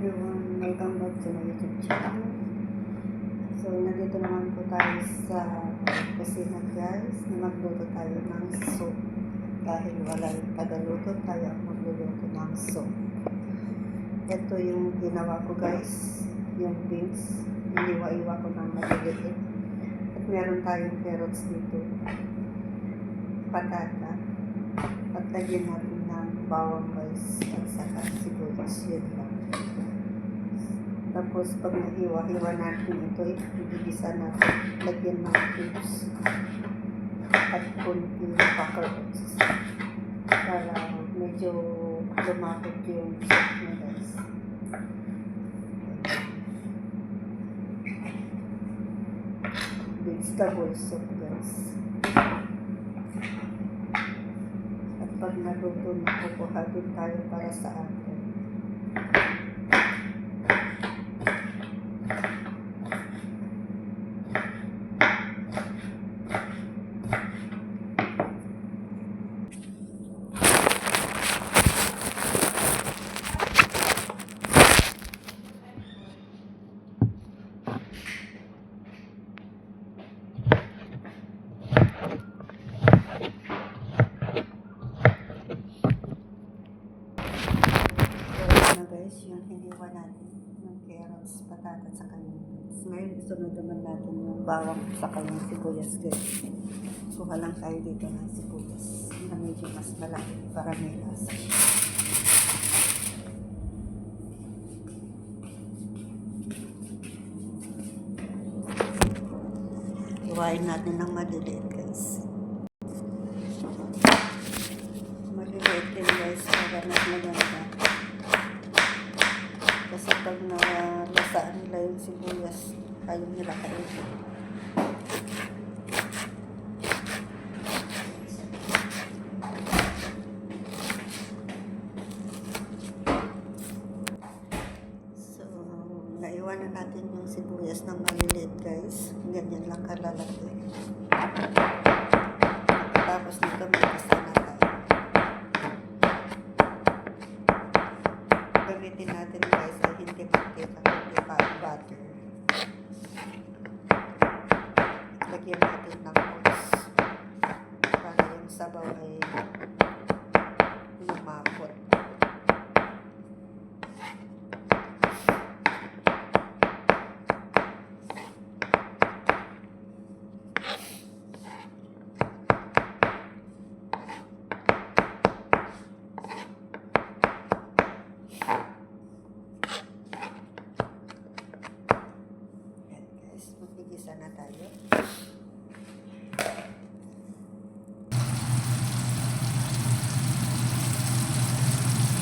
everyone, welcome back to my YouTube channel. So, nandito naman po tayo sa kusina guys, na magluto tayo ng soup. Dahil wala yung tagaluto, tayo ang magluluto ng soup. Ito yung ginawa ko guys, yung beans, iniwa-iwa ko ng maliliit. At meron tayong carrots dito, patata, at lagyan natin ng bawang guys, at saka sibuyas, yun lang. Tapos pag nahiwa-hiwa natin ito, ibigisa natin, lagyan ng cubes at kunting carrots para medyo lumapot yung soup na guys. Vegetable soup guys. At pag naluto na, kukuha din tayo para sa atin. Yung hiniwa natin yung carrots, patatas sa kanyang beans. Ngayon, isunod naman natin yung bawang sa kanyang sibuyas guys. Kuha lang tayo dito ng sibuyas na medyo mas malaki para may lasa. Iwain natin ng maliliit guys. Maliliit din guys para mas maganda. Kasi pag nalasaan nila yung sibuyas, ayaw nila kayo. So, naiwan na natin yung sibuyas ng maliliit guys. Ganyan lang kalalaki. Tapos nito may kasana tayo. Gamitin natin guys ay hindi mantika, hindi pa butter. Lagyan natin ng oats para yung sabaw ay lumapot. Magigisa na tayo.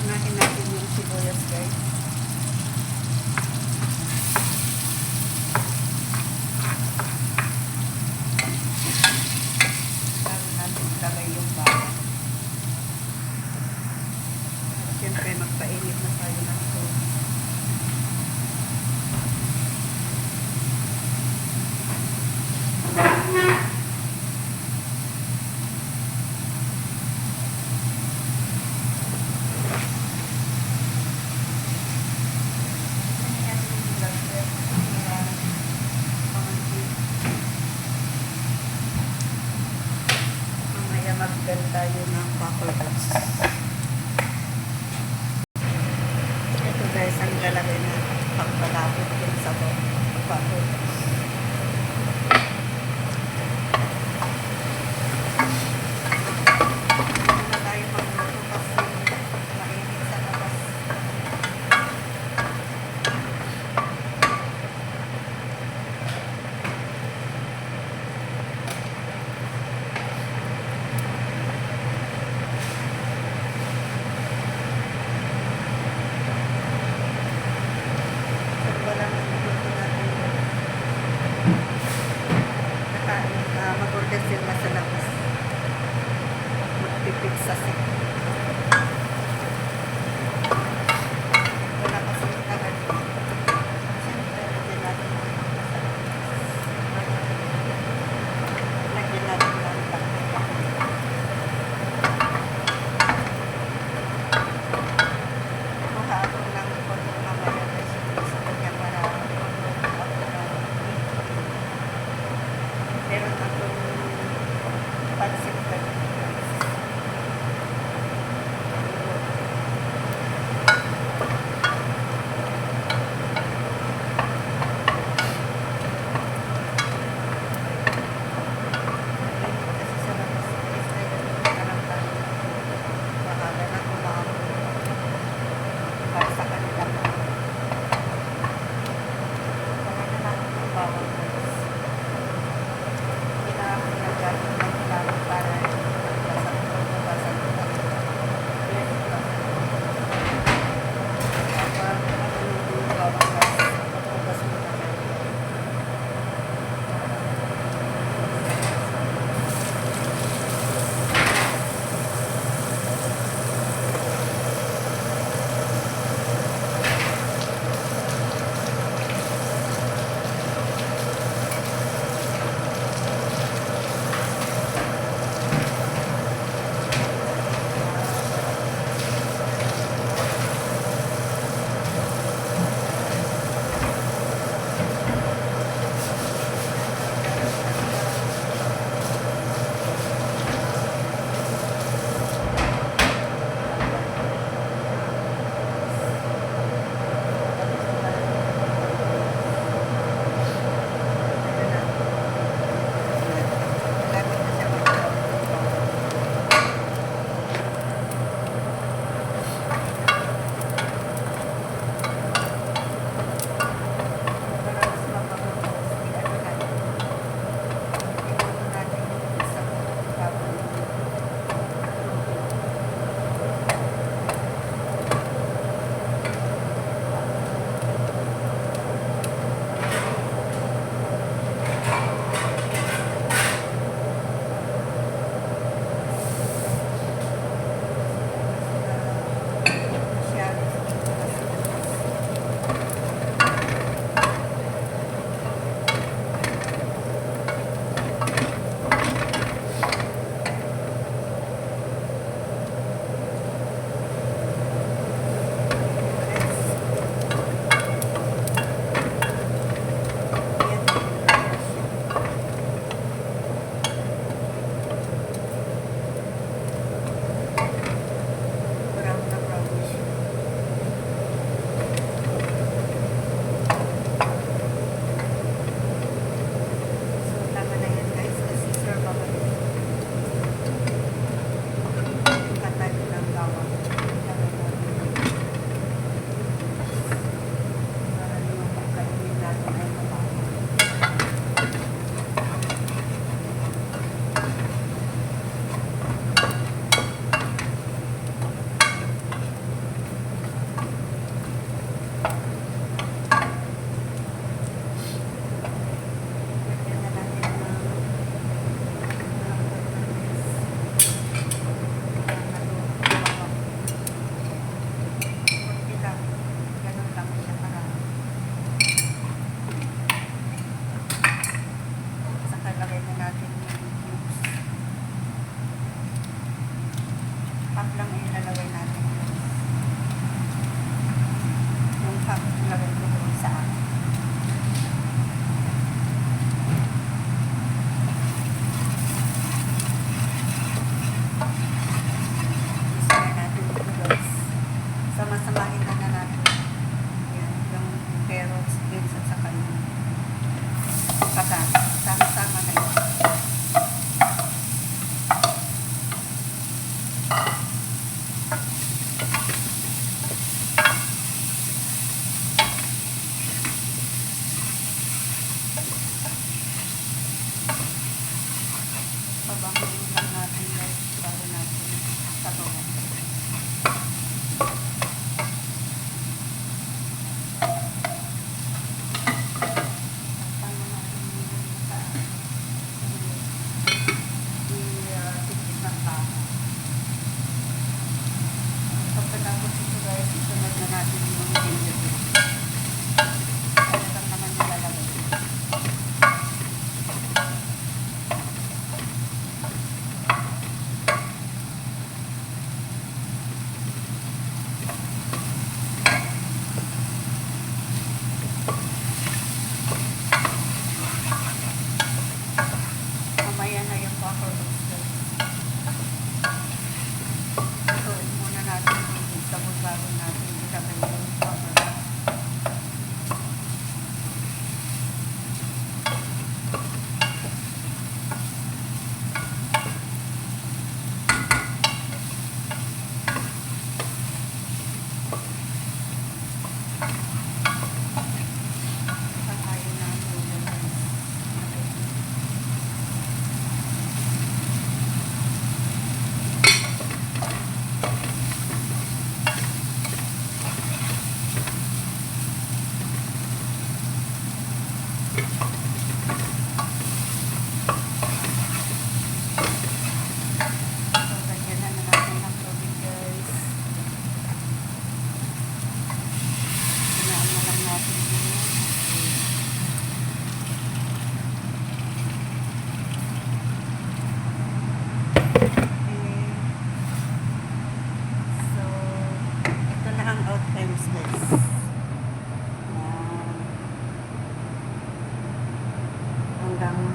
Unahin natin yung sibuyas guys. Bago natin ilagay yung bawang. Siyempre magpainit na tayo ng soup. Maggan tayo ng pakulas. Ito guys, ang lalagay na pagpalapot yung sabaw. Pakulas. Hindi na tayo magluto kasi mainit sa labas. Walang luto natin.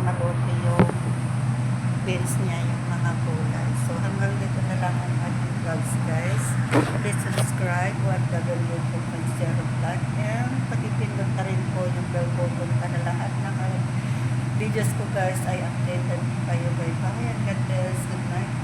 maluto yung beans niya, yung mga gulay. So hanggang dito na lang ang ating vlogs, guys. Please subscribe OFW Confidential Vlog and pakipindot na rin po yung bell button para lahat ng videos ko, guys, ay updated kayo. Bye bye and God bless. Good night.